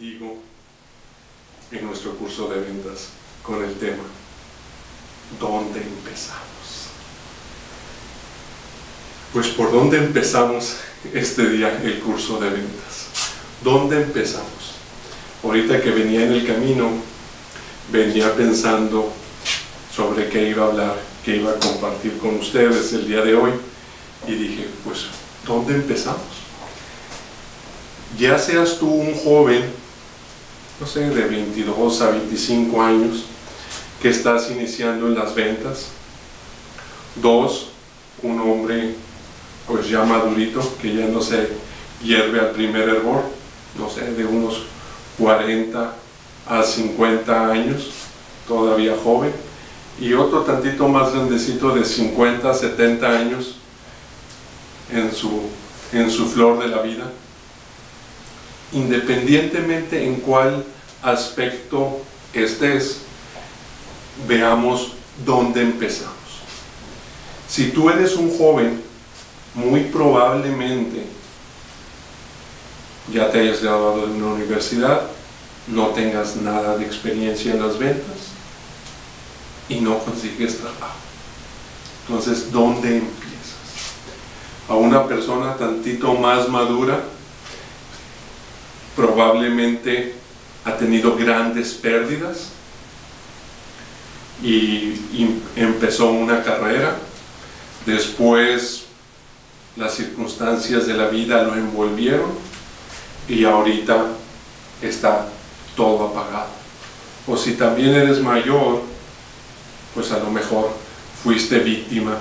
contigo en nuestro curso de ventas con el tema ¿dónde empezamos? Pues ¿por dónde empezamos este día el curso de ventas? ¿Dónde empezamos? Ahorita que venía en el camino, venía pensando sobre qué iba a hablar, qué iba a compartir con ustedes el día de hoy, y dije, pues, ¿dónde empezamos? Ya seas tú un joven, no sé, de 22 a 25 años, que estás iniciando en las ventas. Dos, un hombre pues ya madurito, que ya no se hierve al primer hervor, no sé, de unos 40 a 50 años, todavía joven, y otro tantito más grandecito de 50 a 70 años en su flor de la vida. Independientemente en cuál aspecto estés, veamos dónde empezamos. Si tú eres un joven, muy probablemente ya te hayas graduado de una universidad, no tengas nada de experiencia en las ventas y no consigues trabajo. Entonces, ¿dónde empiezas? A una persona tantito más madura, probablemente ha tenido grandes pérdidas y empezó una carrera, después las circunstancias de la vida lo envolvieron y ahorita está todo apagado. O si también eres mayor, pues a lo mejor fuiste víctima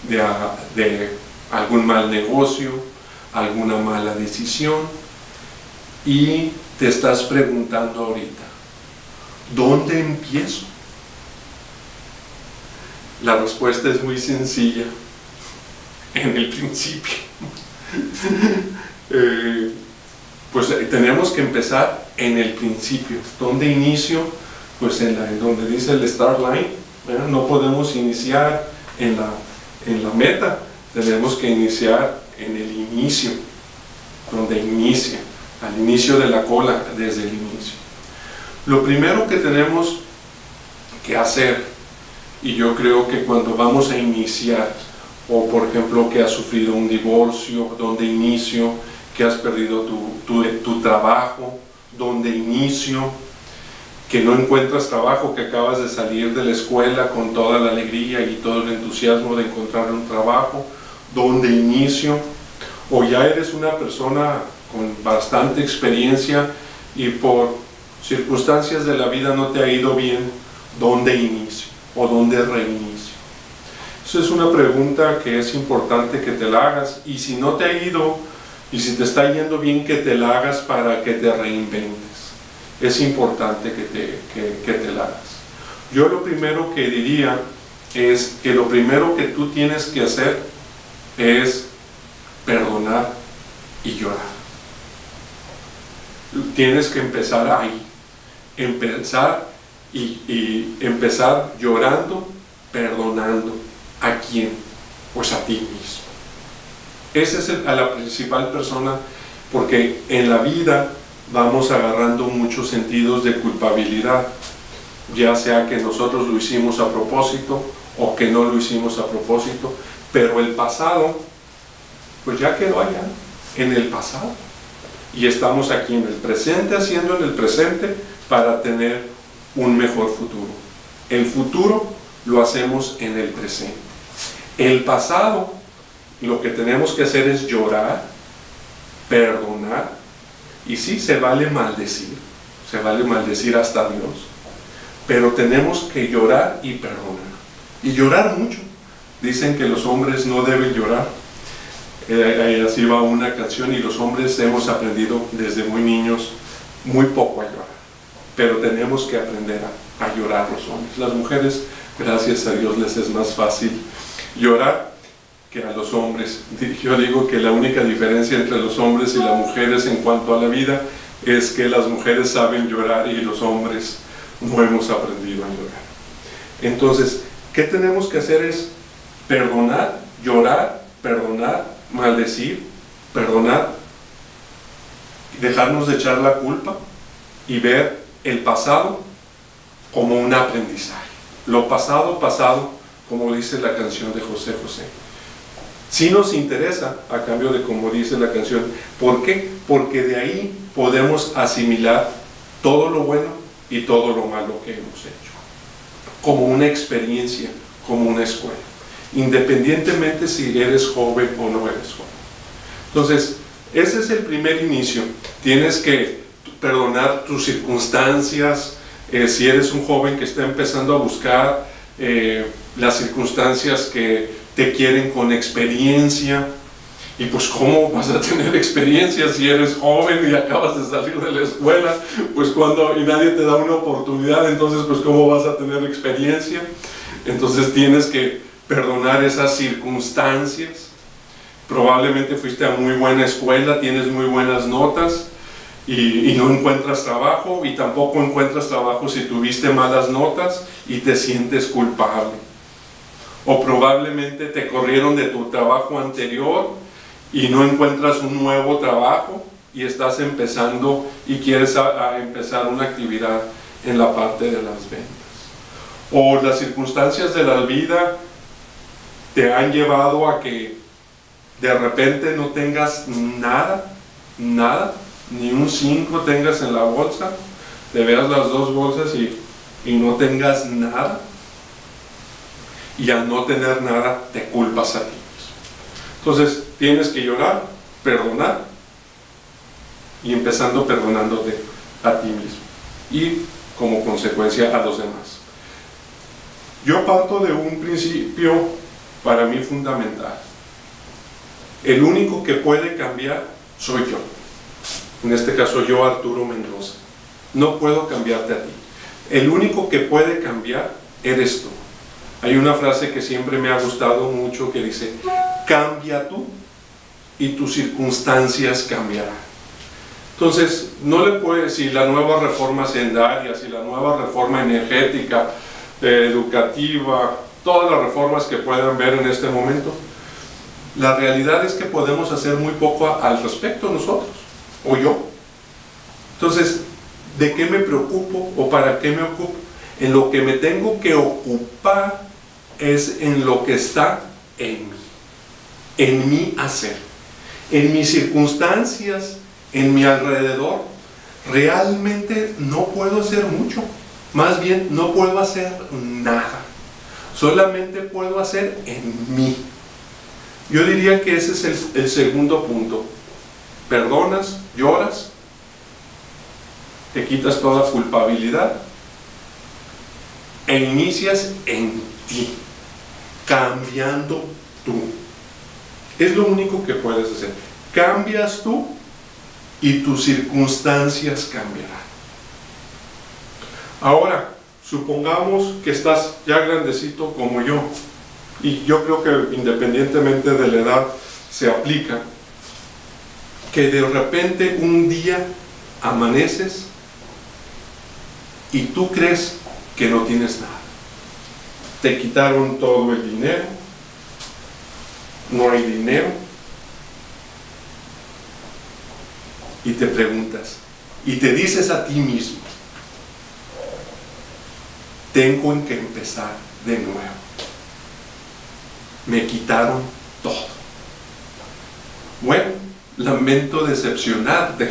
de algún mal negocio, alguna mala decisión, y te estás preguntando ahorita, ¿dónde empiezo? La respuesta es muy sencilla, en el principio. Pues tenemos que empezar en el principio. ¿Dónde inicio? Pues en donde dice el start line, ¿verdad? No podemos iniciar en la meta, tenemos que iniciar en el inicio, donde inicia, al inicio de la cola, desde el inicio. Lo primero que tenemos que hacer, y yo creo que cuando vamos a iniciar, o por ejemplo que has sufrido un divorcio, donde inicio, que has perdido tu trabajo, donde inicio, que no encuentras trabajo, que acabas de salir de la escuela con toda la alegría y todo el entusiasmo de encontrar un trabajo, donde inicio, o ya eres una persona con bastante experiencia y por circunstancias de la vida no te ha ido bien, ¿dónde inicio o dónde reinicio? Esa es una pregunta que es importante que te la hagas, y si no te ha ido y si te está yendo bien, que te la hagas para que te reinventes. Es importante que te la hagas. Yo lo primero que diría es que lo primero que tú tienes que hacer es perdonar y llorar. Tienes que empezar ahí, empezar empezar llorando, perdonando. ¿A quién? Pues a ti mismo. Esa es a la principal persona, porque en la vida vamos agarrando muchos sentidos de culpabilidad, ya sea que nosotros lo hicimos a propósito o que no lo hicimos a propósito, pero el pasado pues ya quedó allá, en el pasado, y estamos aquí en el presente, haciendo en el presente para tener un mejor futuro. El futuro lo hacemos en el presente. El pasado, lo que tenemos que hacer es llorar, perdonar, y sí, se vale maldecir hasta Dios, pero tenemos que llorar y perdonar, y llorar mucho. Dicen que los hombres no deben llorar, así va una canción, y los hombres hemos aprendido desde muy niños muy poco a llorar, pero tenemos que aprender a llorar los hombres. Las mujeres, gracias a Dios, les es más fácil llorar que a los hombres. Yo digo que la única diferencia entre los hombres y las mujeres en cuanto a la vida es que las mujeres saben llorar y los hombres no hemos aprendido a llorar. Entonces, ¿qué tenemos que hacer? Es perdonar, llorar, perdonar, maldecir, perdonar, dejarnos de echar la culpa, y ver el pasado como un aprendizaje. Lo pasado, pasado, como dice la canción de José José. Sí nos interesa, a cambio de como dice la canción. ¿Por qué? Porque de ahí podemos asimilar todo lo bueno y todo lo malo que hemos hecho. Como una experiencia, como una escuela. Independientemente si eres joven o no eres joven. Entonces, ese es el primer inicio. Tienes que perdonar tus circunstancias. Si eres un joven que está empezando a buscar las circunstancias que te quieren con experiencia, y pues ¿cómo vas a tener experiencia si eres joven y acabas de salir de la escuela? Pues y nadie te da una oportunidad, entonces pues ¿cómo vas a tener experiencia? Entonces tienes que perdonar esas circunstancias. Probablemente fuiste a muy buena escuela, tienes muy buenas notas, y no encuentras trabajo, y tampoco encuentras trabajo si tuviste malas notas y te sientes culpable. O probablemente te corrieron de tu trabajo anterior y no encuentras un nuevo trabajo y estás empezando y quieres empezar una actividad en la parte de las ventas. O las circunstancias de la vida te han llevado a que de repente no tengas nada, ni un 5 tengas en la bolsa, te veas las 2 bolsas y no tengas nada, y al no tener nada te culpas a ti mismo. Entonces tienes que llorar, perdonar, y empezando perdonándote a ti mismo y como consecuencia a los demás. Yo parto de un principio para mí fundamental. El único que puede cambiar soy yo. En este caso yo, Arturo Mendoza. No puedo cambiarte a ti. El único que puede cambiar eres tú. Hay una frase que siempre me ha gustado mucho que dice: cambia tú y tus circunstancias cambiarán. Entonces, no le puede decir la nueva reforma sendaria, si la nueva reforma energética, educativa, todas las reformas que puedan ver en este momento. La realidad es que podemos hacer muy poco al respecto nosotros, o yo. Entonces, ¿de qué me preocupo o para qué me ocupo? En lo que me tengo que ocupar es en lo que está en mi hacer, en mis circunstancias, en mi alrededor. Realmente no puedo hacer mucho, más bien no puedo hacer nada, solamente puedo hacer en mí. Yo diría que ese es el segundo punto. Perdonas, lloras, te quitas toda culpabilidad e inicias en ti, cambiando tú. Es lo único que puedes hacer. Cambias tú y tus circunstancias cambiarán. Ahora, supongamos que estás ya grandecito como yo, y yo creo que independientemente de la edad se aplica, que de repente un día amaneces y tú crees que no tienes nada. Te quitaron todo el dinero, no hay dinero, y te preguntas, y te dices a ti mismo: tengo que empezar de nuevo. Me quitaron todo. Bueno, lamento decepcionarte,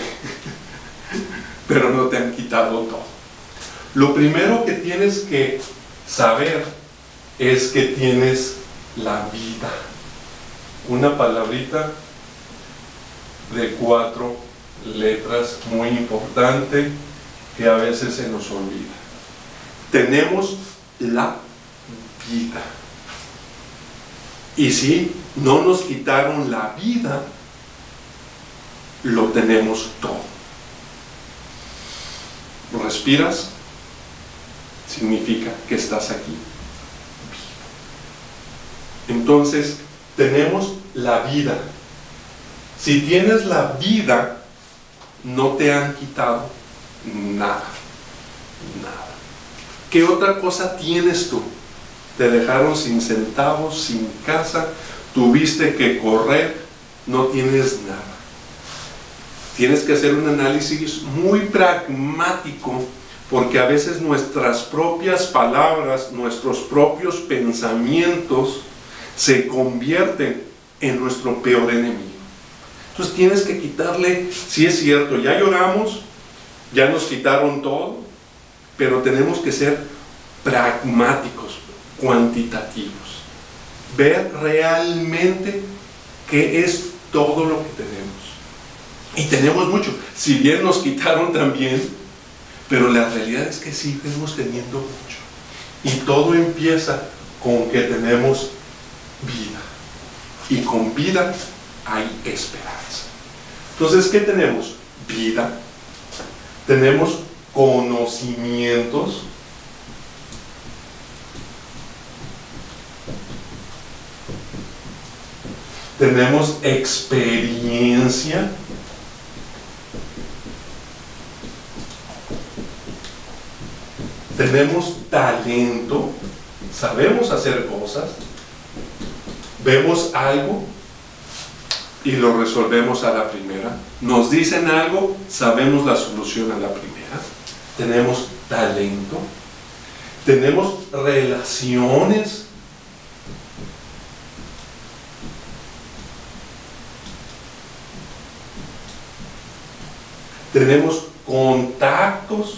pero no te han quitado todo. Lo primero que tienes que saber es que tienes la vida. Una palabrita de 4 letras muy importante que a veces se nos olvida. Tenemos la vida. Y si no nos quitaron la vida, lo tenemos todo. Respiras, significa que estás aquí. Entonces, tenemos la vida. Si tienes la vida, no te han quitado nada. Nada. ¿Qué otra cosa tienes tú? Te dejaron sin centavos, sin casa, tuviste que correr, no tienes nada. Tienes que hacer un análisis muy pragmático, porque a veces nuestras propias palabras, nuestros propios pensamientos se convierten en nuestro peor enemigo. Entonces tienes que quitarle, si es cierto, ya lloramos, ya nos quitaron todo, pero tenemos que ser pragmáticos, cuantitativos, ver realmente qué es todo lo que tenemos. Y tenemos mucho, si bien nos quitaron también, pero la realidad es que sí seguimos teniendo mucho. Y todo empieza con que tenemos vida. Y con vida hay esperanza. Entonces, ¿qué tenemos? Vida. Tenemos conocimientos. Tenemos experiencia. Tenemos talento. Sabemos hacer cosas. Vemos algo y lo resolvemos a la primera. Nos dicen algo, sabemos la solución a la primera. Tenemos talento. Tenemos relaciones. Tenemos contactos.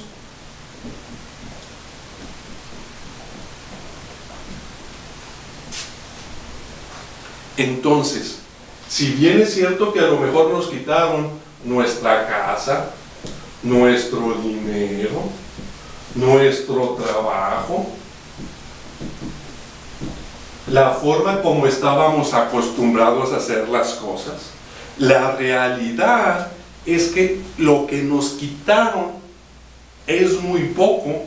Entonces, si bien es cierto que a lo mejor nos quitaron nuestra casa, nuestro dinero, nuestro trabajo, la forma como estábamos acostumbrados a hacer las cosas, la realidad es que lo que nos quitaron es muy poco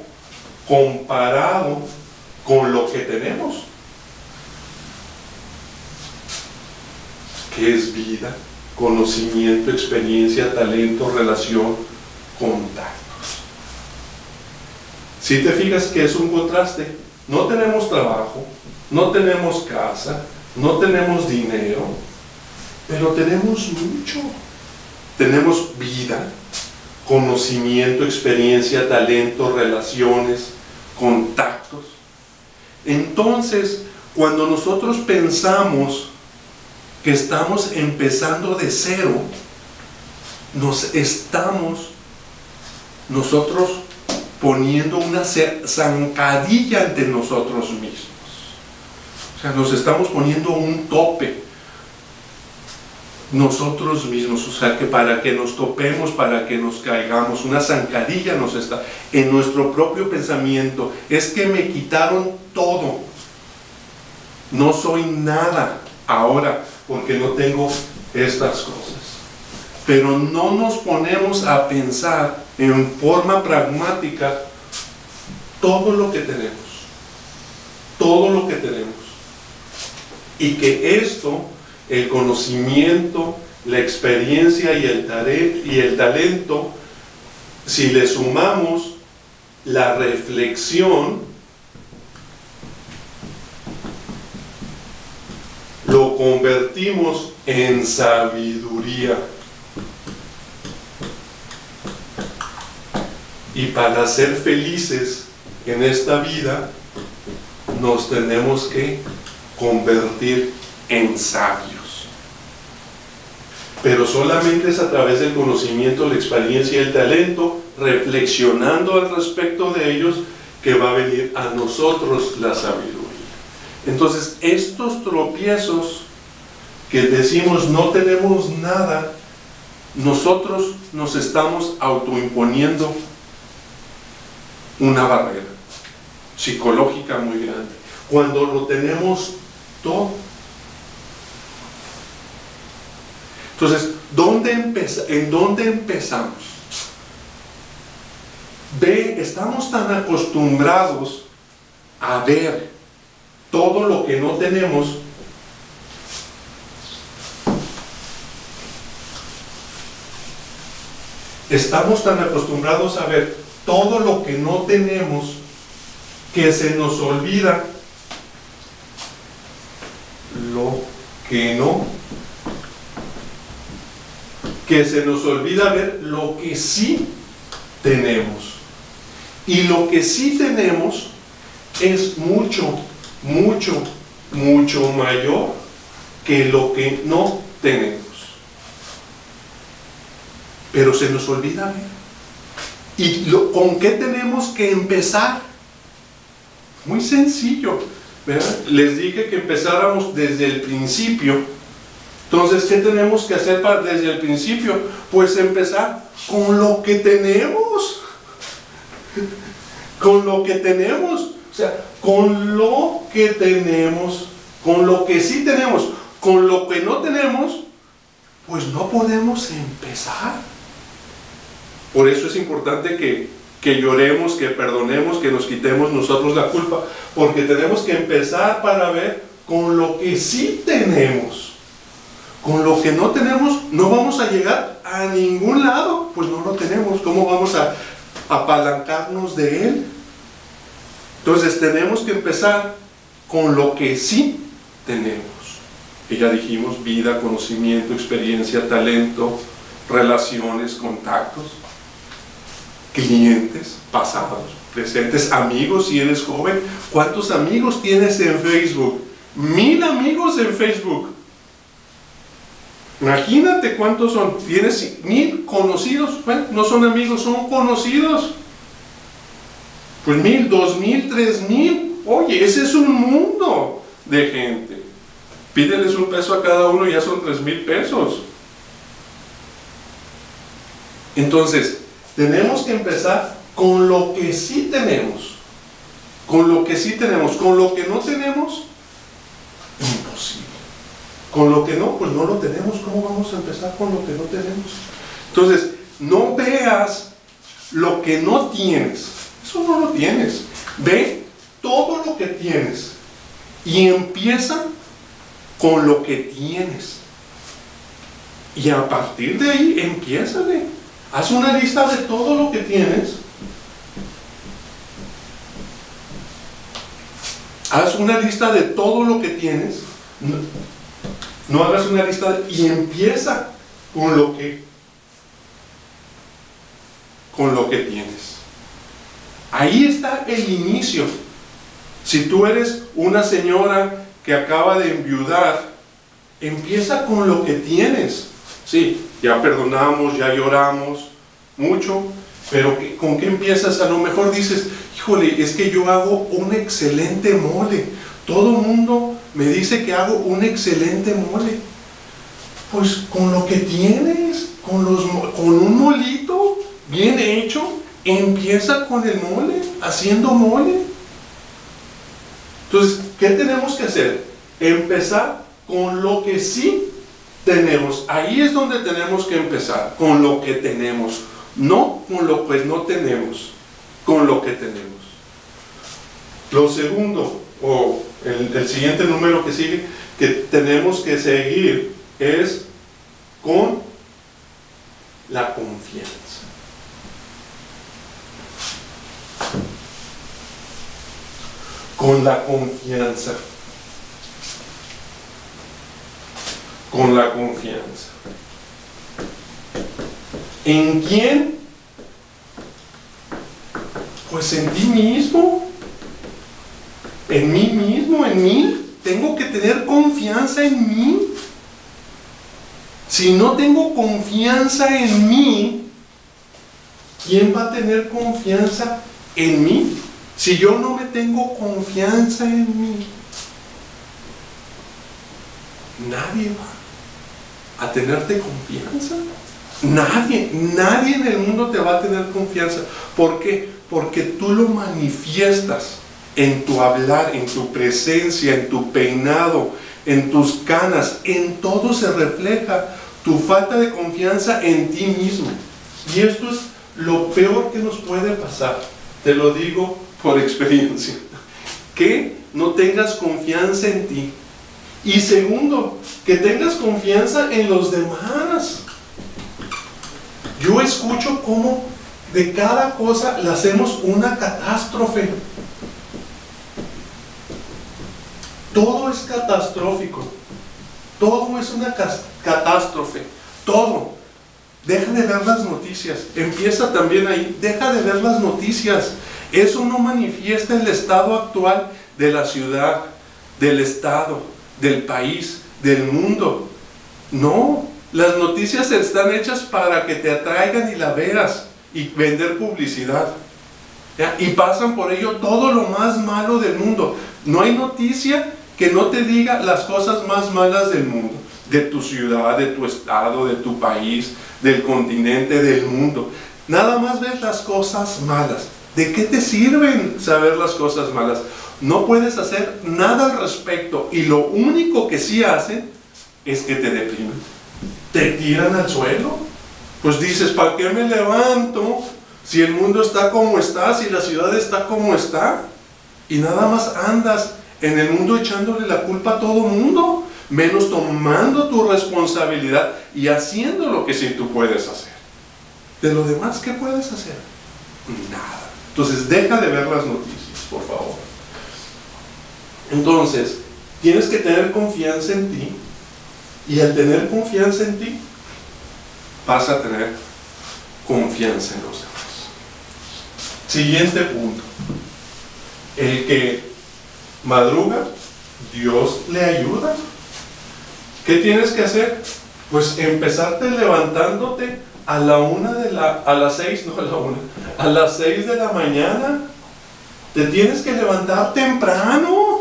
comparado con lo que tenemos, que es vida, conocimiento, experiencia, talento, relación, contactos. Si te fijas que es un contraste, no tenemos trabajo, no tenemos casa, no tenemos dinero, pero tenemos mucho. Tenemos vida, conocimiento, experiencia, talento, relaciones, contactos. Entonces, cuando nosotros pensamos que estamos empezando de cero, nos estamos nosotros poniendo una zancadilla ante nosotros mismos. O sea, nos estamos poniendo un tope nosotros mismos, o sea, que para que nos topemos, para que nos caigamos, una zancadilla nos está en nuestro propio pensamiento. Es que me quitaron todo, no soy nada ahora porque no tengo estas cosas. Pero no nos ponemos a pensar en forma pragmática todo lo que tenemos, todo lo que tenemos, y que esto, el conocimiento, la experiencia y el talento, si le sumamos la reflexión, lo convertimos en sabiduría. Y para ser felices en esta vida, nos tenemos que convertir en sabios. Pero solamente es a través del conocimiento, la experiencia y el talento, reflexionando al respecto de ellos, que va a venir a nosotros la sabiduría. Entonces, estos tropiezos que decimos no tenemos nada, nosotros nos estamos autoimponiendo una barrera psicológica muy grande, cuando lo tenemos todo. Entonces, ¿en dónde empezamos? Estamos tan acostumbrados a ver todo lo que no tenemos, estamos tan acostumbrados a ver todo lo que no tenemos, que se nos olvida lo que no que se nos olvida ver lo que sí tenemos. Y lo que sí tenemos es mucho, mucho, mucho mayor que lo que no tenemos. Pero se nos olvida ver. ¿Y con qué tenemos que empezar? Muy sencillo, ¿verdad? Les dije que empezáramos desde el principio. Entonces, ¿qué tenemos que hacer desde el principio? Pues empezar con lo que tenemos. Con lo que tenemos. O sea, con lo que tenemos, con lo que sí tenemos, con lo que no tenemos, pues no podemos empezar. Por eso es importante que lloremos, que perdonemos, que nos quitemos nosotros la culpa, porque tenemos que empezar para ver con lo que sí tenemos. Con lo que no tenemos no vamos a llegar a ningún lado, pues no lo tenemos. ¿Cómo vamos a apalancarnos de él? Entonces tenemos que empezar con lo que sí tenemos. Y ya dijimos: vida, conocimiento, experiencia, talento, relaciones, contactos, clientes, pasados, presentes, amigos. Si eres joven, ¿cuántos amigos tienes en Facebook? 1000 amigos en Facebook. Imagínate cuántos son. Tienes 1000 conocidos. Bueno, no son amigos, son conocidos. Pues 1000, 2000, 3000. Oye, ese es un mundo de gente. Pídeles un peso a cada uno y ya son 3000 pesos. Entonces, tenemos que empezar con lo que sí tenemos. Con lo que sí tenemos. Con lo que no tenemos, imposible. Con lo que no, pues no lo tenemos. ¿Cómo vamos a empezar con lo que no tenemos? Entonces, no veas lo que no tienes. Eso no lo tienes. Ve todo lo que tienes y empieza con lo que tienes. Y a partir de ahí, empiézale. Haz una lista de todo lo que tienes. Haz una lista de todo lo que tienes. No hagas una lista y empieza con lo que tienes. Ahí está el inicio. Si tú eres una señora que acaba de enviudar, empieza con lo que tienes. Sí, ya perdonamos, ya lloramos mucho, pero ¿con qué empiezas? A lo mejor dices: híjole, es que yo hago un excelente mole. Todo el mundo me dice que hago un excelente mole. Pues con lo que tienes, con un molito bien hecho, empieza con el mole, haciendo mole. Entonces, ¿qué tenemos que hacer? Empezar con lo que sí tenemos. Ahí es donde tenemos que empezar, con lo que tenemos, no con lo que no tenemos, con lo que tenemos. Lo segundo, o el siguiente número que sigue, que tenemos que seguir, es con la confianza. Con la confianza. Con la confianza. ¿En quién? Pues en ti mismo. En mí mismo, en mí. Tengo que tener confianza en mí. Si no tengo confianza en mí, ¿quién va a tener confianza en mí? Si yo no me tengo confianza en mí, nadie va a tenerte confianza. Nadie en el mundo te va a tener confianza. ¿Por qué? Porque tú lo manifiestas en tu hablar, en tu presencia, en tu peinado, en tus canas. En todo se refleja tu falta de confianza en ti mismo. Y esto es lo peor que nos puede pasar. Te lo digo por experiencia. Que no tengas confianza en ti. Y segundo, que tengas confianza en los demás. Yo escucho cómo de cada cosa le hacemos una catástrofe. Todo es catastrófico. Todo es una catástrofe. Todo. deja de ver las noticias, empieza también ahí, deja de ver las noticias. Eso no manifiesta el estado actual de la ciudad, del estado, del país, del mundo. No, las noticias están hechas para que te atraigan y la veas y vender publicidad. ¿Ya? Y pasan por ello todo lo más malo del mundo. No hay noticia que no te diga las cosas más malas del mundo, de tu ciudad, de tu estado, de tu país, del continente, del mundo. Nada más ves las cosas malas. ¿De qué te sirven saber las cosas malas? No puedes hacer nada al respecto, y lo único que sí hacen es que te deprimen, te tiran al suelo. Pues dices, ¿para qué me levanto si el mundo está como está, si la ciudad está como está? Y nada más andas en el mundo echándole la culpa a todo mundo, menos tomando tu responsabilidad y haciendo lo que sí tú puedes hacer. De lo demás, ¿qué puedes hacer? Nada. Entonces deja de ver las noticias, por favor. Entonces, tienes que tener confianza en ti, y al tener confianza en ti, vas a tener confianza en los demás. Siguiente punto. El que madruga, Dios le ayuda. ¿Qué tienes que hacer? Pues empezarte levantándote a las 6 de la mañana. Te tienes que levantar temprano.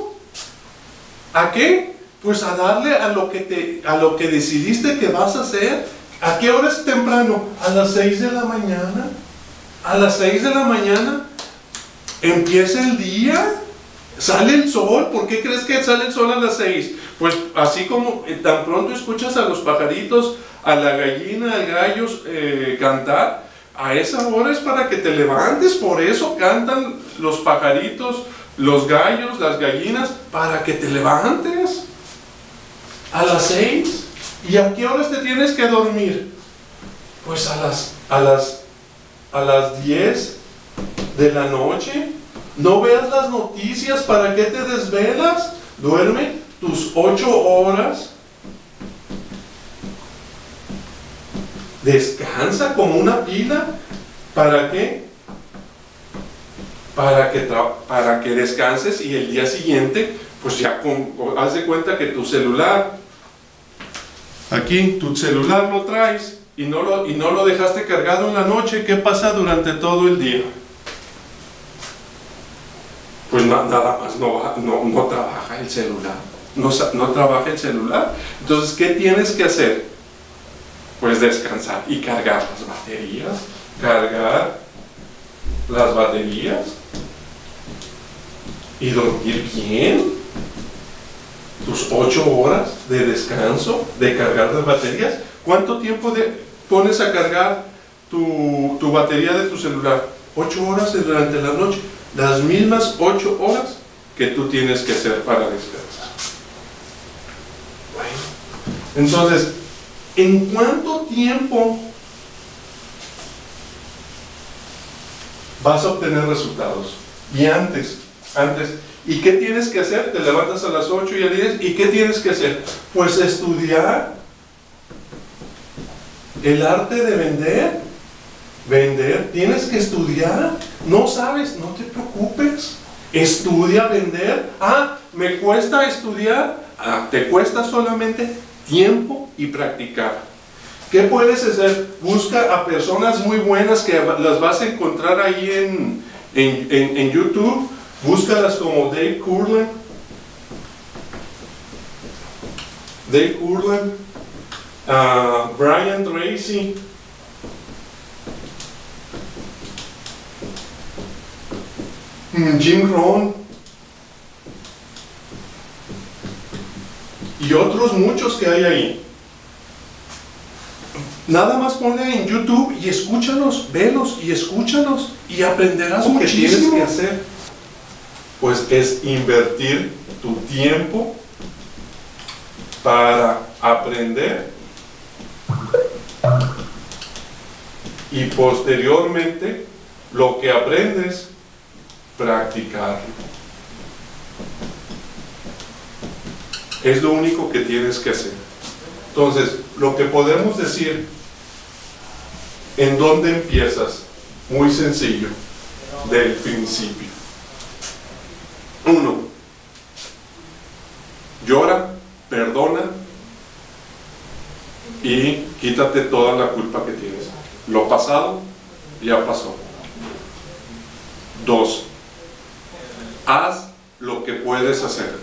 ¿A qué? Pues a darle a lo que decidiste que vas a hacer. ¿A qué hora es temprano? A las 6 de la mañana. A las 6 de la mañana empieza el día, sale el sol. ¿Por qué crees que sale el sol a las 6? Pues así como tan pronto escuchas a los pajaritos, a la gallina, al gallo cantar, a esa hora es para que te levantes. Por eso cantan los pajaritos, los gallos, las gallinas, para que te levantes a las 6. ¿Y a qué horas te tienes que dormir? Pues a las 10 de la noche. No veas las noticias. ¿Para qué te desvelas? Duerme tus 8 horas. Descansa como una pila. ¿Para qué? Para que descanses, y el día siguiente, pues ya haz de cuenta que tu celular, aquí, tu celular lo traes y no lo dejaste cargado en la noche. ¿Qué pasa durante todo el día? Pues nada más no trabaja el celular. No trabaja el celular. Entonces, ¿qué tienes que hacer? Pues descansar y cargar las baterías. Cargar las baterías y dormir bien. Tus 8 horas de descanso, de cargar las baterías. ¿Cuánto tiempo pones a cargar tu batería de tu celular? 8 horas durante la noche. Las mismas 8 horas que tú tienes que hacer para descansar. Bueno, entonces, ¿en cuánto tiempo vas a obtener resultados? Y antes, ¿y qué tienes que hacer? Te levantas a las 8 y a las 10, ¿y qué tienes que hacer? Pues estudiar el arte de vender. Tienes que estudiar. No sabes, no te preocupes, estudia vender. Me cuesta estudiar. Te cuesta solamente tiempo y practicar. ¿Qué puedes hacer? Busca a personas muy buenas que las vas a encontrar ahí en YouTube. Búscalas como Dave Curland, Brian Tracy, Jim Rohn y otros muchos que hay ahí. Nada más ponle en YouTube y escúchalos, velos y escúchalos, y aprenderás muchísimo. ¿Qué tienes que hacer? Pues es invertir tu tiempo para aprender y posteriormente lo que aprendes, practicarlo. Es lo único que tienes que hacer. Entonces, lo que podemos decir ¿En dónde empiezas? Muy sencillo, del principio. 1. Llora, perdona y quítate toda la culpa que tienes. Lo pasado ya pasó. 2. Haz lo que puedes hacer.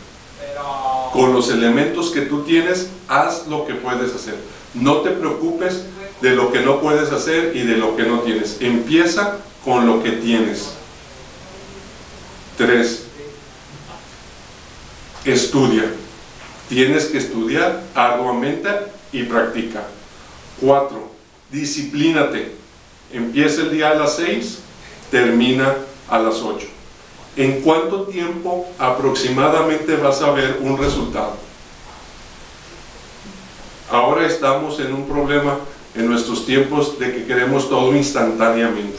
Con los elementos que tú tienes, haz lo que puedes hacer. No te preocupes de lo que no puedes hacer y de lo que no tienes. Empieza con lo que tienes. 3. Estudia. Tienes que estudiar arduamente y practica. 4. Disciplínate. Empieza el día a las 6, termina a las 8. ¿En cuánto tiempo aproximadamente vas a ver un resultado? Ahora estamos en un problema en nuestros tiempos de que queremos todo instantáneamente.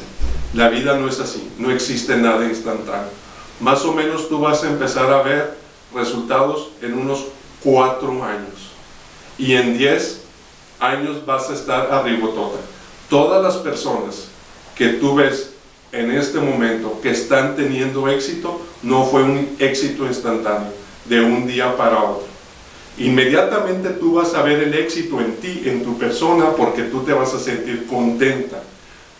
La vida no es así, no existe nada instantáneo. Más o menos tú vas a empezar a ver resultados en unos 4 años. Y en 10 años vas a estar arribotota. Todas las personas que tú ves en este momento que están teniendo éxito, no fue un éxito instantáneo, de un día para otro. Inmediatamente tú vas a ver el éxito en ti, en tu persona, porque tú te vas a sentir contenta.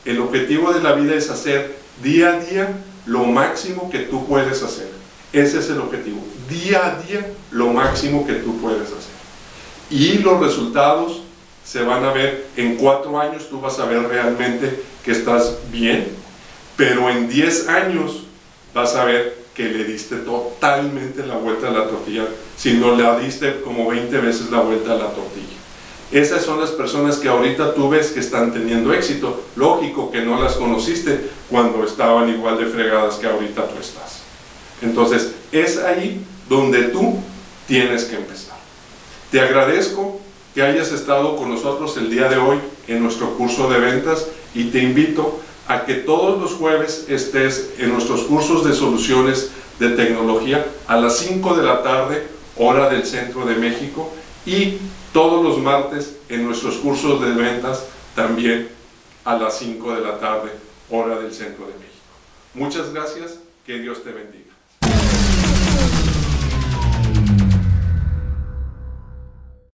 El objetivo de la vida es hacer día a día lo máximo que tú puedes hacer. Ese es el objetivo, día a día lo máximo que tú puedes hacer. Y los resultados se van a ver en 4 años, tú vas a ver realmente que estás bien, pero en 10 años vas a ver que le diste totalmente la vuelta a la tortilla, si no la diste como 20 veces la vuelta a la tortilla. Esas son las personas que ahorita tú ves que están teniendo éxito. Lógico que no las conociste cuando estaban igual de fregadas que ahorita tú estás. Entonces, es ahí donde tú tienes que empezar. Te agradezco que hayas estado con nosotros el día de hoy en nuestro curso de ventas y te invito a que todos los jueves estés en nuestros cursos de soluciones de tecnología a las 5 de la tarde, hora del centro de México, y todos los martes en nuestros cursos de ventas también a las 5 de la tarde, hora del centro de México. Muchas gracias, que Dios te bendiga.